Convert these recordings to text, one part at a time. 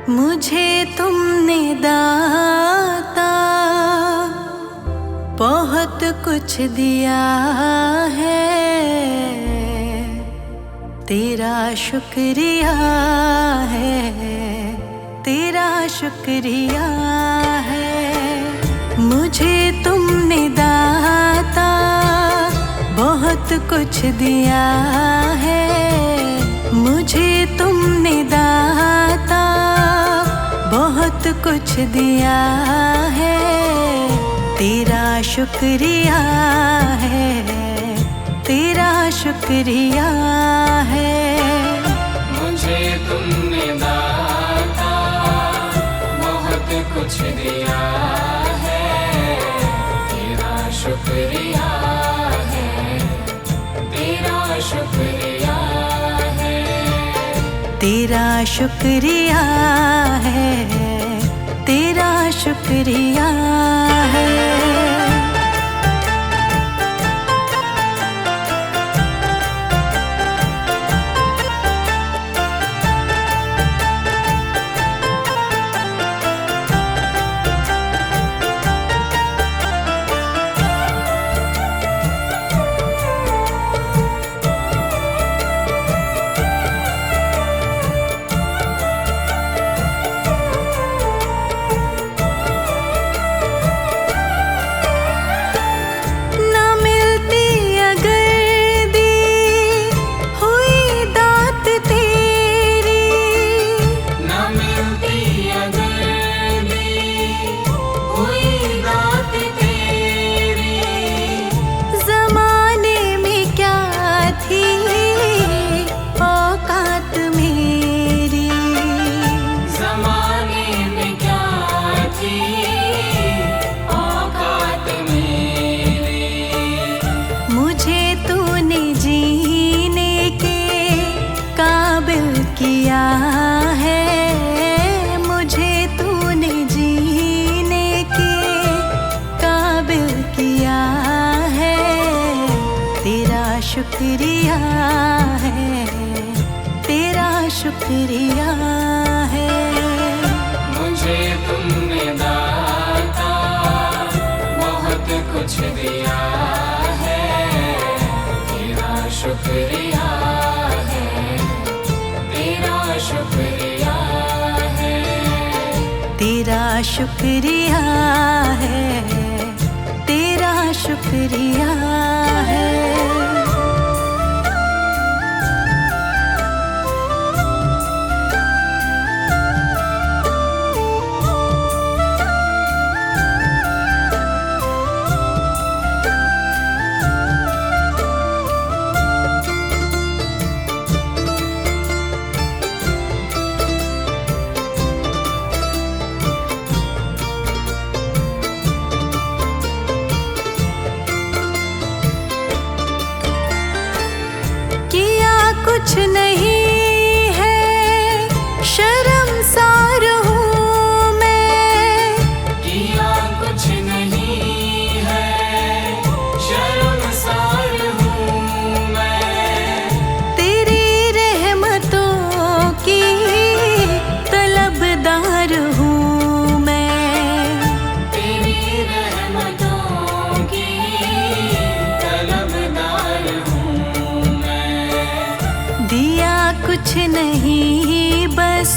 मुझे तुमने दाता बहुत कुछ दिया है, तेरा शुक्रिया है, तेरा शुक्रिया है। मुझे तुमने दाता बहुत कुछ दिया है, मुझे तुमने दाता बहुत कुछ दिया है, तेरा शुक्रिया है, तेरा शुक्रिया है। मुझे तुमने दाता बहुत कुछ दिया है, तेरा शुक्रिया है, तेरा शुक्रिया है, तेरा शुक्रिया है, तेरा शुक्रिया है। किया है मुझे तूने जीने के काबिल किया है, तेरा शुक्रिया है, तेरा शुक्रिया है। मुझे तुमने दाता बहुत कुछ दिया है, तेरा शुक्रिया शुक्रिया है, तेरा शुक्रिया है, तेरा शुक्रिया है। कुछ नहीं है शर्मसार हूँ मैं, किया कुछ नहीं है शर्मसार हूँ मैं, तेरी रहमतों की तलबदार हूँ मैं, तेरी रहमतों की तलबदार हूँ मैं। दिया कुछ नहीं बस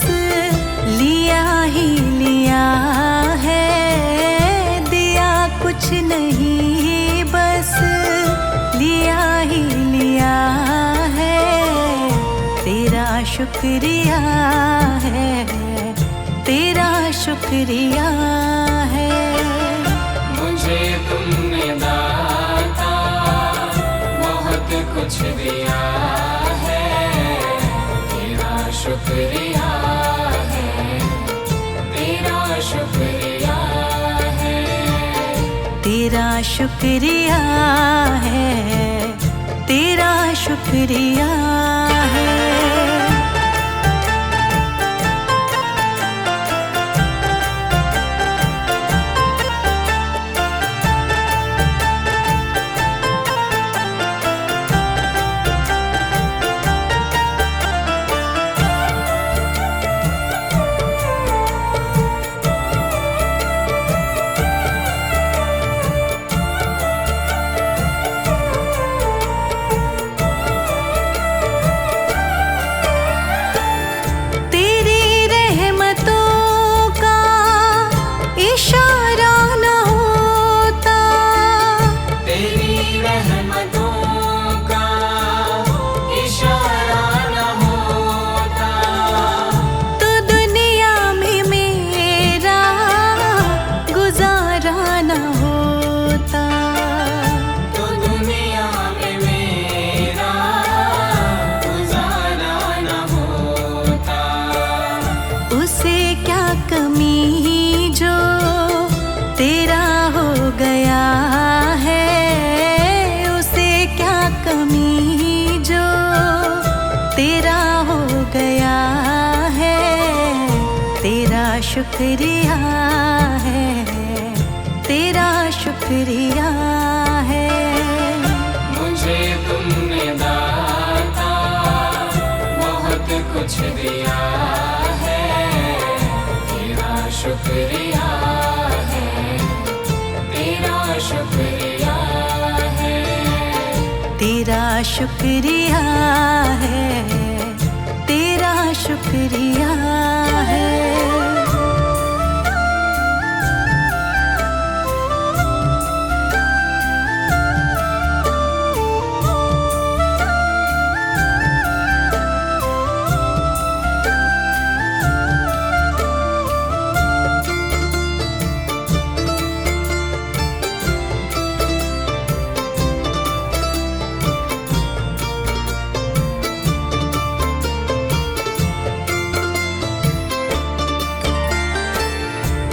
लिया ही लिया है, दिया कुछ नहीं बस लिया ही लिया है, तेरा शुक्रिया है, तेरा शुक्रिया है। मुझे तुमने दाता बहुत कुछ दिया है, शुक्रिया है, तेरा शुक्रिया है, तेरा शुक्रिया है, तेरा शुक्रिया है। शुक्रिया है, तेरा शुक्रिया है। मुझे तुमने दाता बहुत कुछ दिया है, तेरा शुक्रिया है, तेरा शुक्रिया है। तेरा शुक्रिया है, तेरा शुक्रिया है।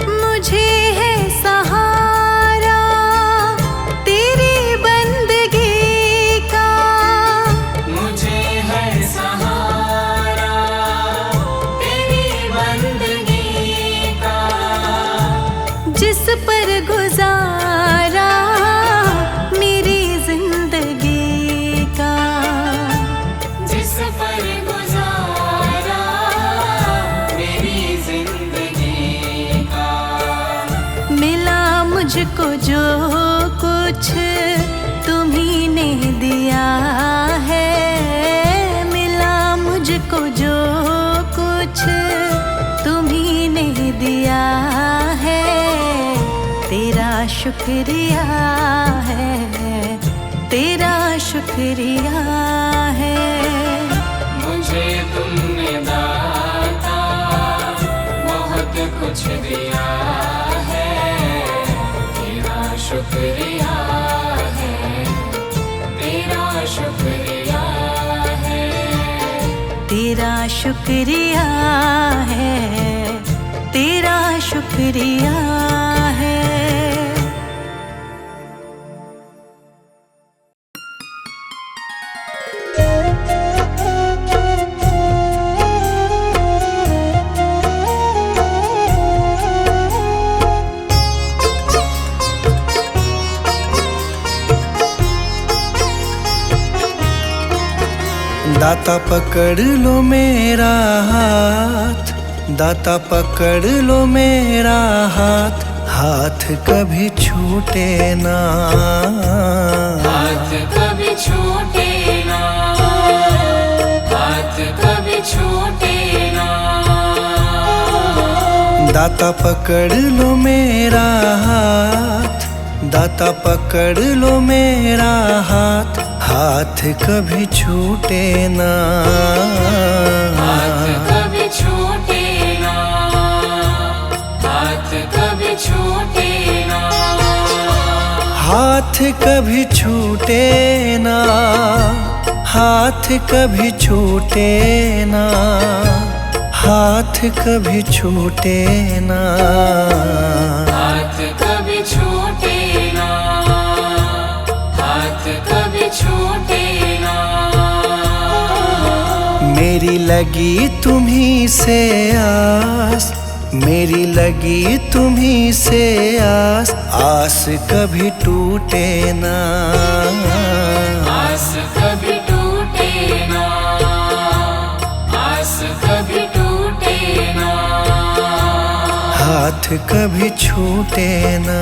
मुझे है सहारा तेरी बंदगी का, मुझे है सहारा तेरी बंदगी का। जिस पर गुजारा मेरी जिंदगी का, जिस पर गुजारा मेरी जिंदगी का। मिला मुझको जो कुछ तुम्ही ने दिया है, मिला मुझको जो कुछ तुम्ही ने दिया है। तेरा शुक्रिया है, तेरा शुक्रिया है। मुझे तुमने दाता बहुत कुछ दिया है, तेरा शुक्रिया है, तेरा शुक्रिया है। तेरा शुक्रिया है, तेरा शुक्रिया है। दाता पकड़ लो मेरा हाथ, दाता पकड़ लो मेरा हाथ, हाथ कभी छूटे ना, हाथ कभी छूटे ना, हाथ कभी छूटे ना। दाता पकड़ लो मेरा हाथ, दाता पकड़ लो मेरा हाथ, हाथ कभी छूटे ना, हाथ कभी छूटे ना, हाथ कभी छूटे ना। हाथ कभी छूटे ना, हाथ कभी छूटे ना, हाथ कभी छूटे ना, हाथ कभी छूटे ना, हाथ कभी छूटे ना। मेरी लगी तुम्ही से आस, मेरी लगी तुम्ही से आस, आस कभी टूटे ना, आस कभी टूटे ना, आस कभी टूटे ना। हाथ कभी छूटे ना।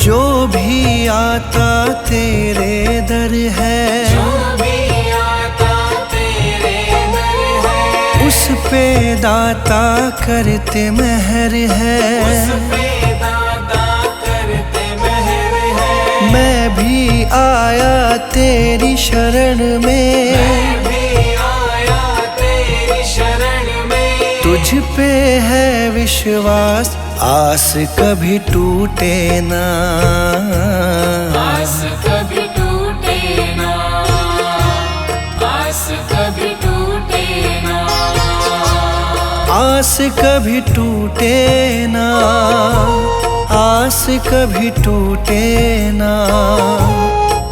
जो भी आता तेरे दर है, जो भी आता तेरे दर है, उस पे दाता करते मेहर है, उस पे दाता करते मेहर है। मैं भी आया तेरी शरण में, मैं भी आया तेरी शरण में, तुझ पे है विश्वास, आस कभी टूटे ना। आस कभी टूटे ना, आस कभी टूटे ना, आस कभी टूटे ना, आस कभी टूटे ना,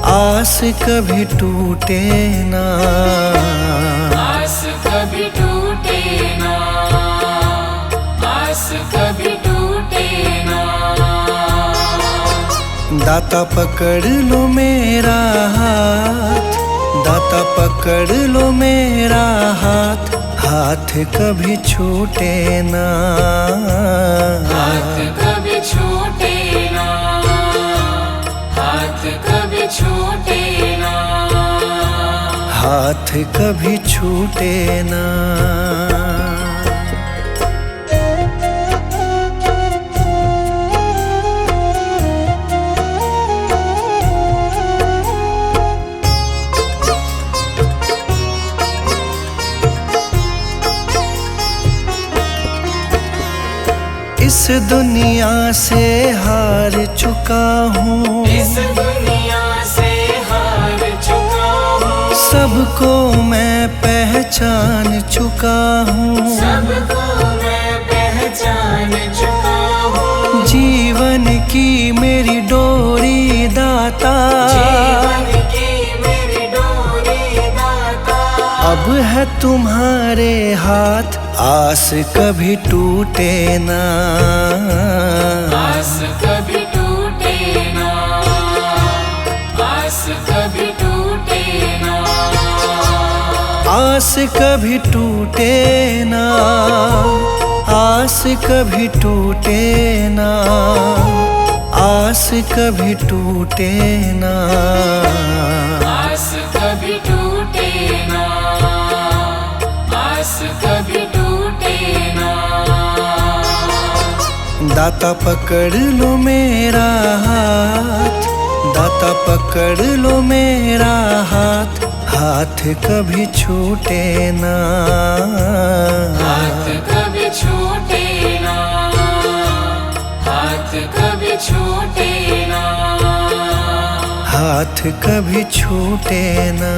आस कभी टूटे ना, आस कभी टूटे ना, आस कभी टूटे ना। दाता पकड़ लो मेरा हाथ, दाता पकड़ लो मेरा हाथ, हाथ कभी छूटे ना। हाथ कभी छूटे ना, हाथ कभी छूटे ना, हाथ कभी छूटे ना। इस दुनिया से हार चुका हूँ, इस दुनिया से हार चुका हूँ, सबको मैं पहचान चुका हूँ, सबको मैं पहचान चुका हूँ। जीवन की मेरी डोरी दाता, जीवन की मेरी डोरी दाता, अब है तुम्हारे हाथ, आस कभी टूटे ना। आस कभी टूटे ना, आस कभी टूटे ना, आस कभी टूटे ना, आस कभी टूटे ना, आस कभी टूटे ना, आस कभी टूटे ना, आस कभी टूटे ना। दाता पकड़ लो मेरा हाथ, दाता पकड़ लो मेरा हाथ, हाथ कभी छूटे ना। हाथ कभी छूटे ना, हाथ कभी छूटे ना, हाथ कभी छूटे ना।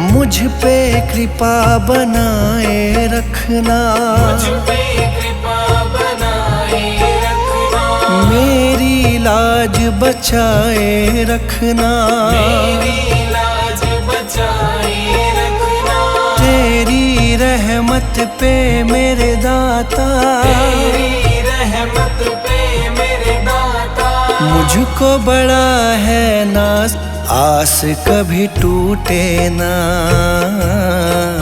मुझ पे कृपा बनाए रखना, मुझ पे कृपा बनाए रखना, मेरी लाज बचाए रखना, मेरी लाज बचाए रखना, तेरी रहमत पे मेरे दाता, तेरी रहमत पे मेरे दाता, मुझको बड़ा है नाज, आस कभी टूटे ना।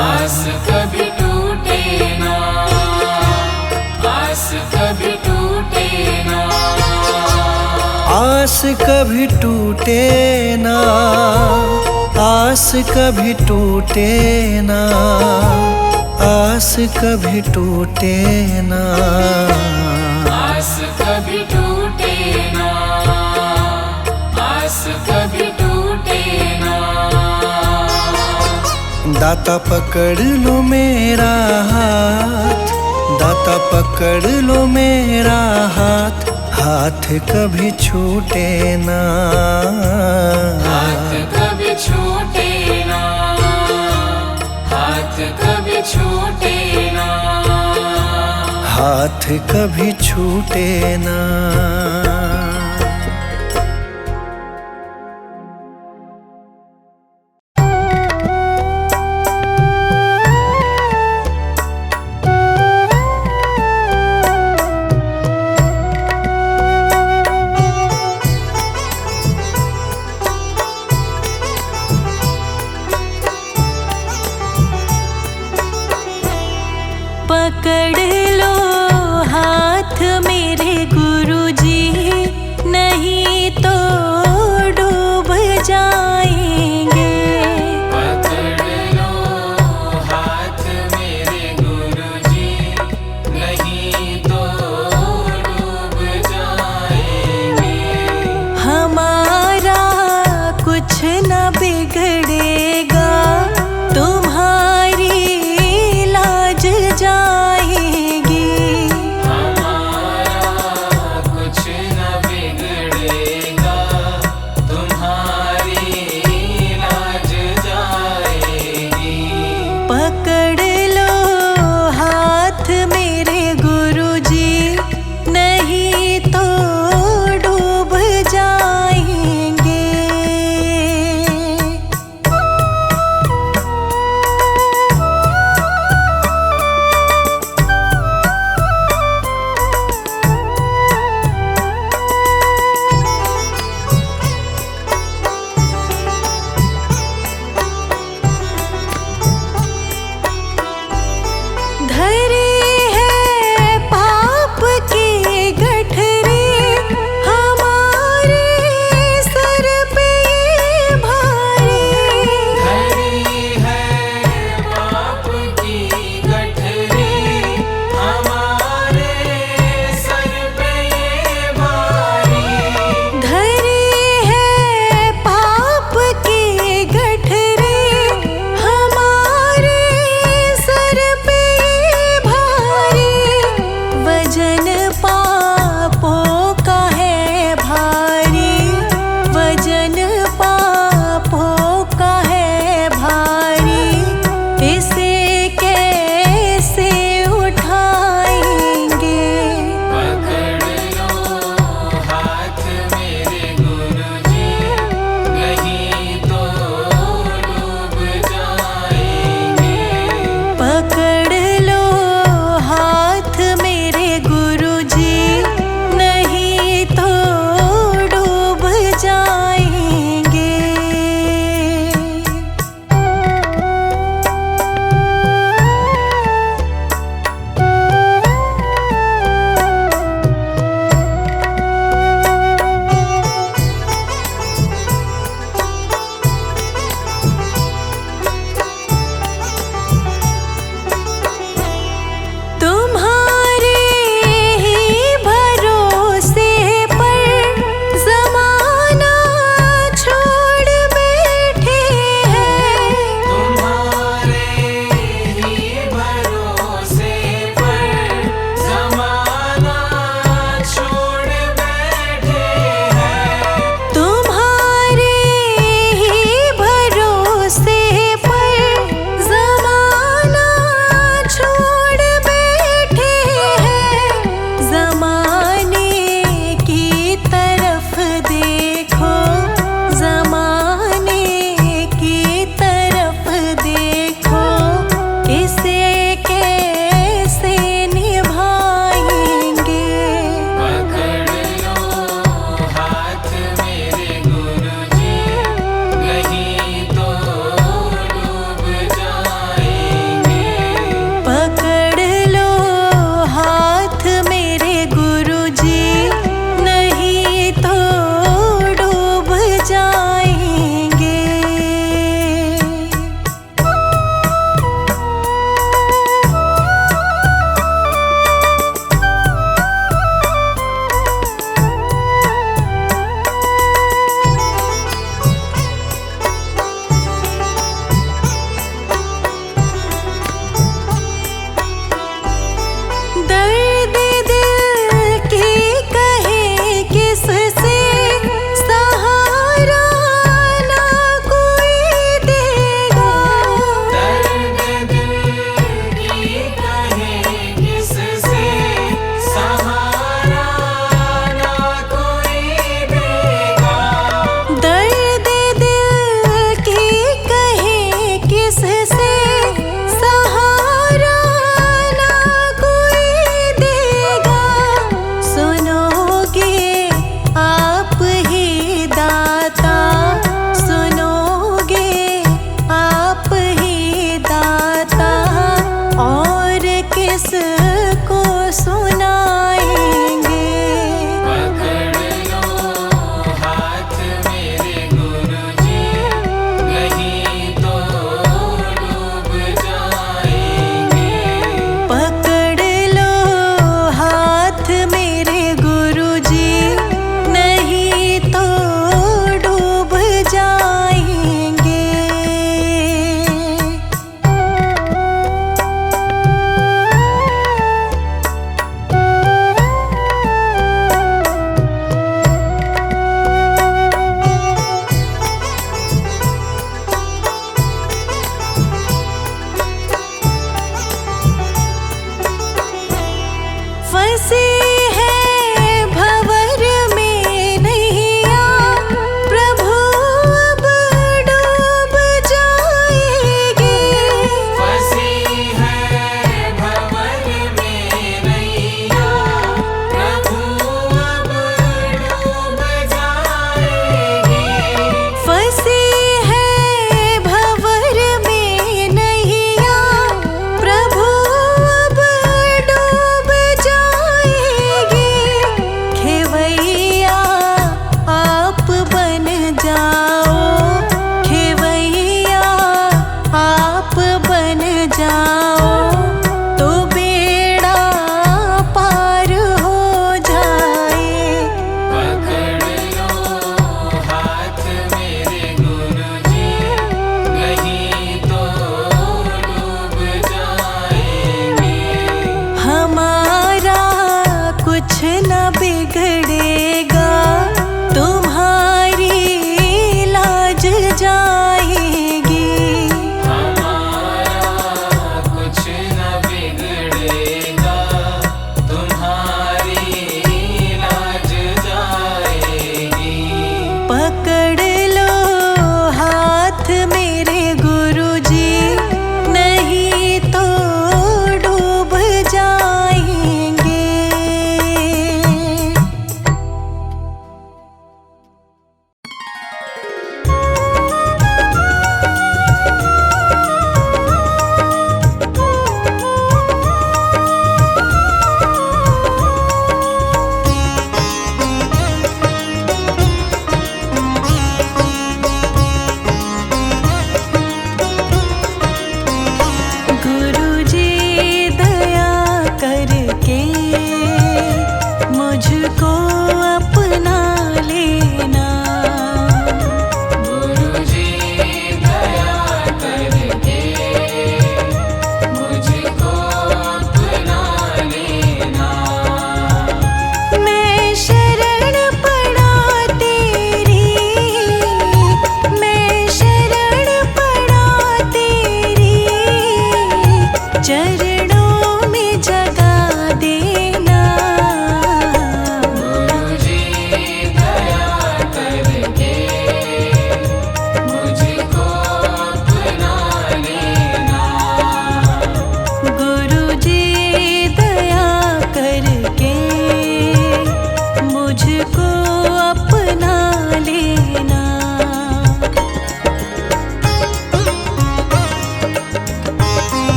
आस कभी टूटे ना, आस कभी टूटे ना, आस कभी टूटे ना, आस कभी टूटे ना, आस कभी टूटे ना, आस कभी टूटे ना, आस कभी टूटे ना। दाता पकड़ लो मेरा हाथ, दाता पकड़ लो मेरा हाथ, हाथ कभी छूटे ना। हाथ कभी छूटे ना, हाथ कभी छूटे ना, हाथ कभी छूटे ना। पकड़ लो हाथ मेरे गुरुजी,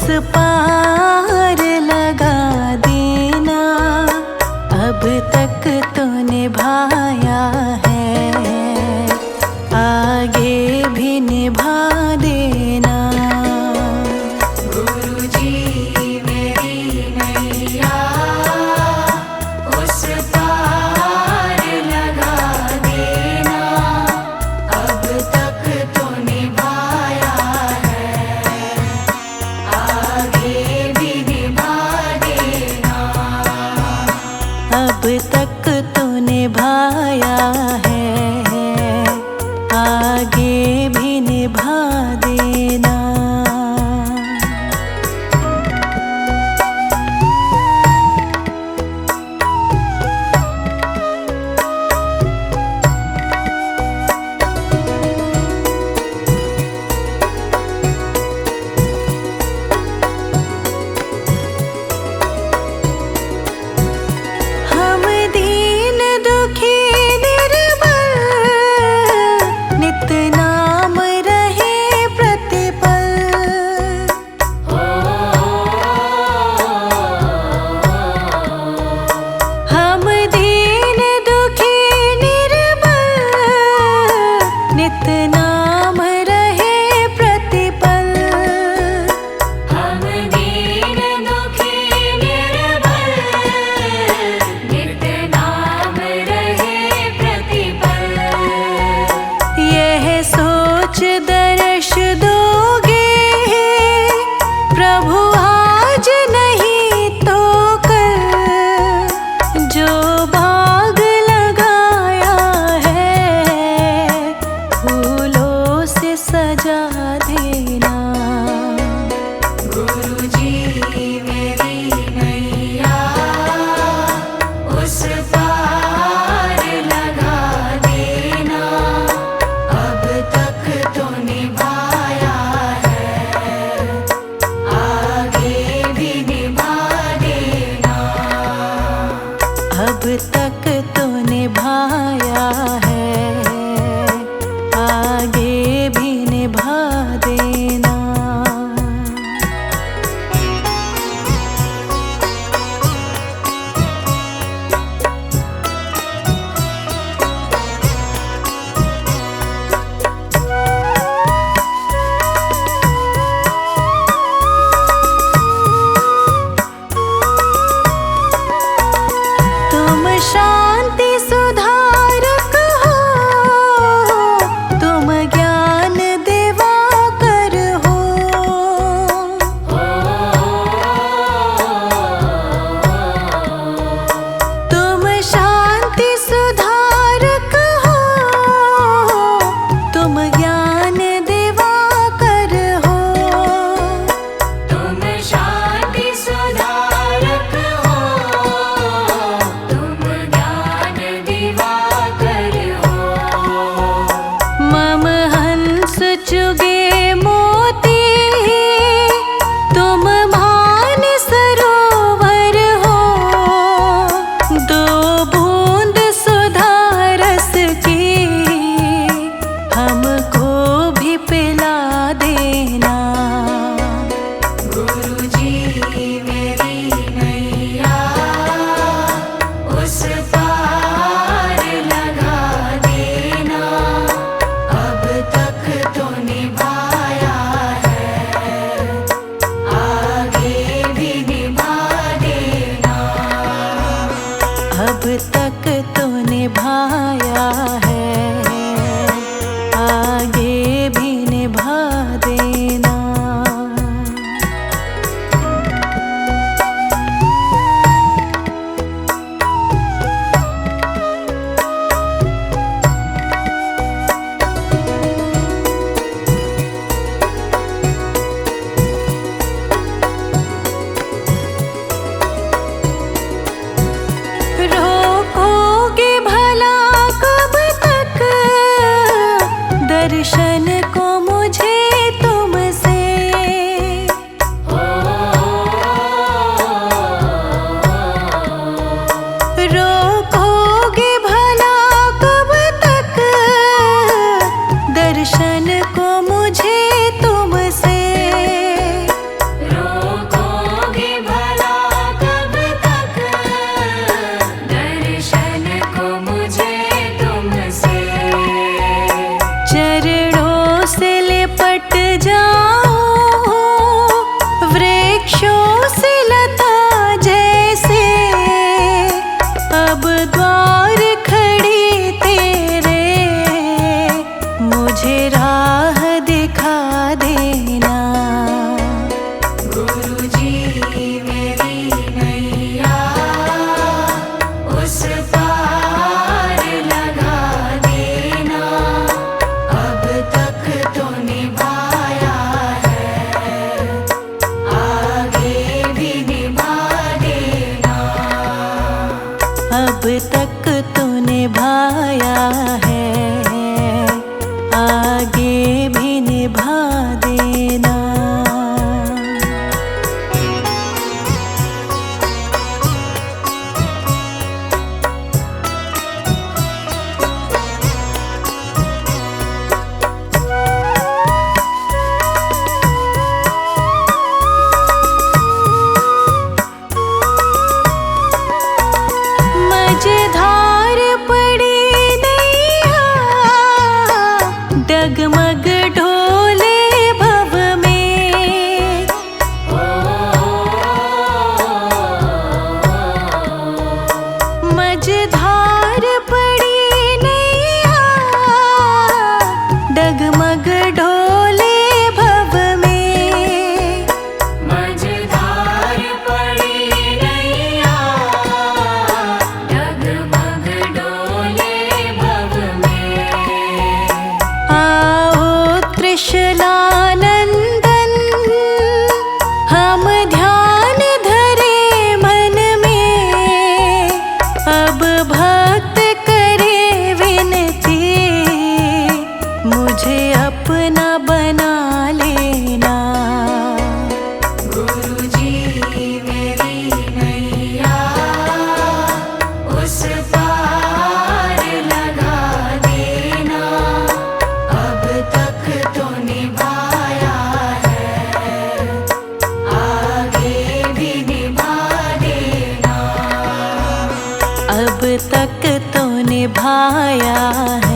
उस पार लगा देना, अब तक तो निभाया है, आगे भी निभा देना। गुरुजी मेरी नैया उस पार लगा देना, अब तक तो निभाया है, आगे निभाया